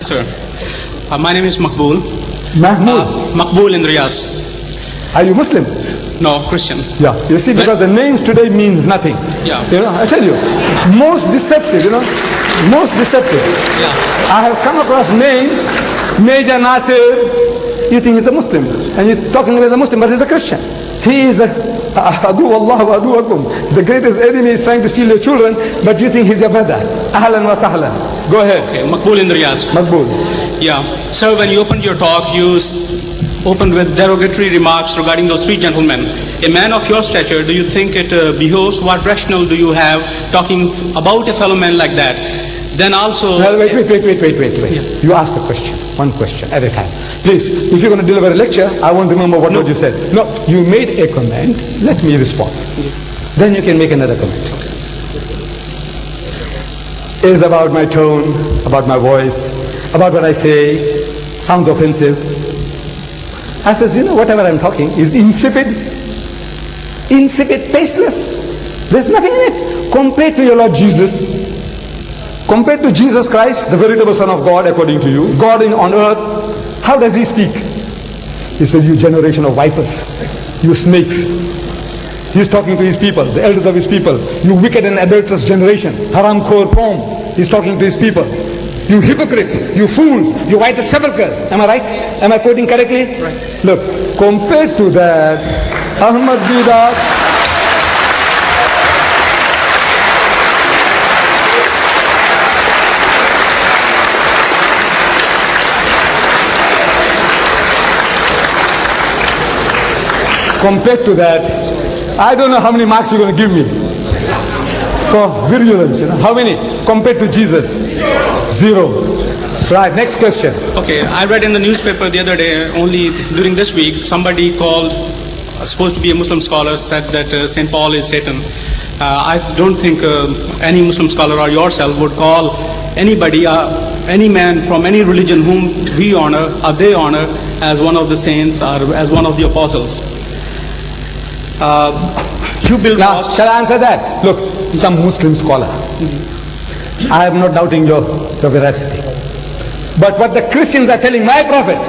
Sir, my name is Makbul. Mahmoud. Makbul in Riyadh. Are you Muslim? No, Christian. Yeah. You see, because the names today means nothing. Yeah. You know, I tell you, most deceptive, most deceptive. Yeah. I have come across names, Major Nasir. You think he's a Muslim, and you're talking about a Muslim, but he's a Christian. He is the Adu Allah wa aduakum. The greatest enemy is trying to steal your children, but you think he's your brother. Ahlan wa sahlan. Go ahead. Okay, Makbul in Riyadh. Makbul. Yeah. Sir, when you opened your talk, you opened with derogatory remarks regarding those three gentlemen. A man of your stature, do you think it behoves? What rationale do you have talking about a fellow man like that? Then also... Well, wait. Yeah. You asked a question, one question at a time. Please, if you're going to deliver a lecture, I won't remember what you said. No, you made a comment, let me respond. Then you can make another comment. It's about my tone, about my voice, about what I say, sounds offensive. I says, whatever I'm talking is insipid, tasteless. There's nothing in it. Compared to your Lord Jesus, compared to Jesus Christ, the veritable Son of God, according to you, God on earth, how does he speak? He said, you generation of vipers, you snakes. He's talking to his people, the elders of his people. You wicked and adulterous generation, haram khor pom. He's talking to his people. You hypocrites, you fools, you whited sepulchres. Am I right? Am I quoting correctly? Right. Look, compared to that, Ahmad Didat, compared to that, I don't know how many marks you're going to give me for virulence. How many? Compared to Jesus? 0. Right, next question. Okay, I read in the newspaper the other day, only during this week, somebody called, supposed to be a Muslim scholar, said that St. Paul is Satan. I don't think any Muslim scholar or yourself would call anybody, any man from any religion whom we honor or they honor as one of the saints or as one of the apostles. You build now, mosques. shall I answer that? Look, some Muslim scholar. I am not doubting your veracity. But what the Christians are telling my prophet,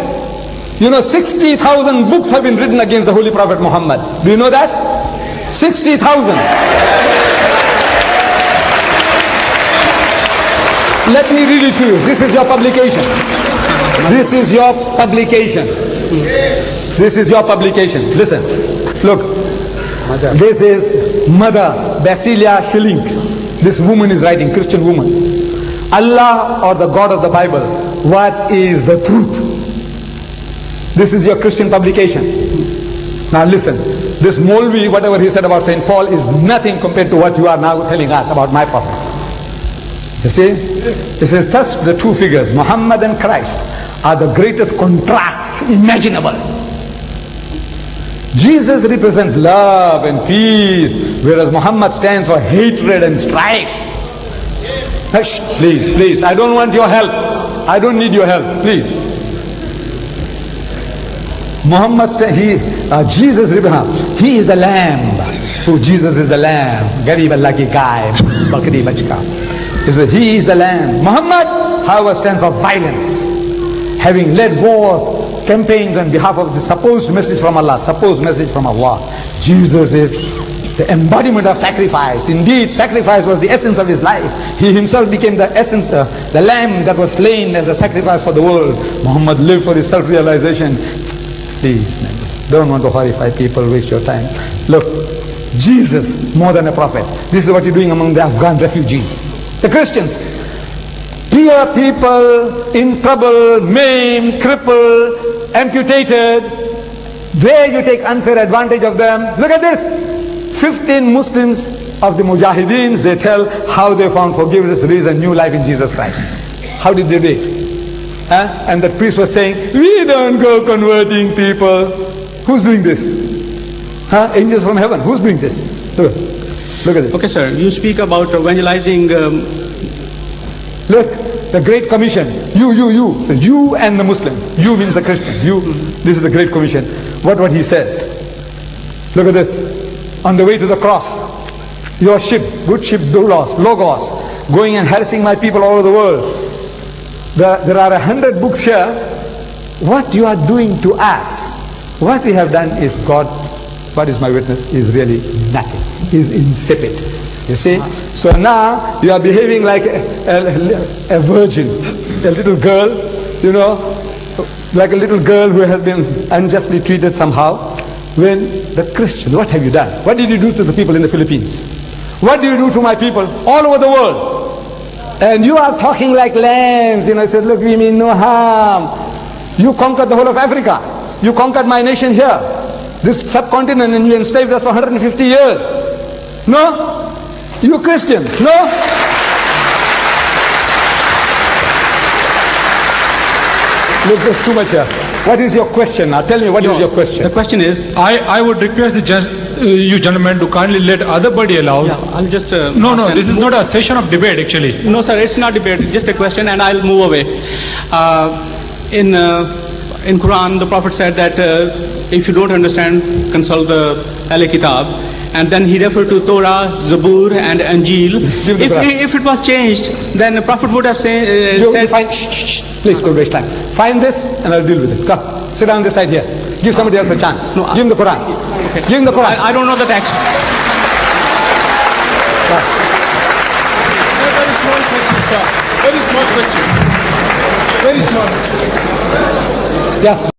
60,000 books have been written against the Holy Prophet Muhammad. Do you know that? 60,000. Let me read it to you. This is your publication. This is your publication. This is your publication. Listen. Look. This is Mother Basilia Schilling. This woman is writing, Christian woman. Allah or the God of the Bible, what is the truth? This is your Christian publication. Now listen, this Molvi, whatever he said about St. Paul is nothing compared to what you are now telling us about my prophet. You see? It says thus the two figures, Muhammad and Christ, are the greatest contrasts imaginable. Jesus represents love and peace, whereas Muhammad stands for hatred and strife. Hush, please, I don't want your help. I don't need your help, please. Jesus, he is the lamb. Jesus is the lamb. Garib Allah ki gaib, bakri bachka. He is the lamb. Muhammad, however, stands for violence, having led wars, campaigns on behalf of the supposed message from Allah, Jesus is the embodiment of sacrifice. Indeed, sacrifice was the essence of his life. He himself became the essence, the lamb that was slain as a sacrifice for the world. Muhammad lived for his self-realization. Please, don't want to horrify people, waste your time. Look, Jesus, more than a prophet. This is what you're doing among the Afghan refugees. The Christians, poor people in trouble, maimed, crippled, amputated, there you take unfair advantage of them. Look at this. 15 Muslims of the Mujahideen, they tell how they found forgiveness, release and new life in Jesus Christ. How did they do it? And the priest was saying, we don't go converting people. Who's doing this? Angels from heaven. Who's doing this? Look at this. Okay, sir. You speak about evangelizing. Look, the Great Commission. You. So you and the Muslims. You means the Christian. You. This is the Great Commission. What he says. Look at this. On the way to the cross, your ship, good ship, Logos, going and harassing my people all over the world. There are 100 books here. What you are doing to us, what we have done is, God, what is my witness, is really nothing. Is insipid. You see? So now you are behaving like a virgin, a little girl, you know, like a little girl who has been unjustly treated somehow. When the Christian, what have you done? What did you do to the people in the Philippines? What do you do to my people all over the world? And you are talking like lambs. You know, I said, look, we mean no harm. You conquered the whole of Africa. You conquered my nation here, this subcontinent, and you enslaved us for 150 years. No? You Christians, no? Look, there's too much here. What is your question now? Tell me, what is your question? The question is, I would request you gentlemen to kindly let other body allow. yeah, I'll just... No, this is not a session of debate actually. No, sir, it's not debate. It's just a question, and I'll move away. In Quran, the Prophet said that if you don't understand, consult the Ahl Kitab. And then he referred to Torah, Zabur, and Anjil. If it was changed, then the Prophet would have said... Please, don't waste time. Find this, and I'll deal with it. Come, sit down this side here. Give somebody else a chance. No, give him the Quran. Okay. Give him the Quran. I don't know the text. Very small question, sir. Very small question. Very small. Yes.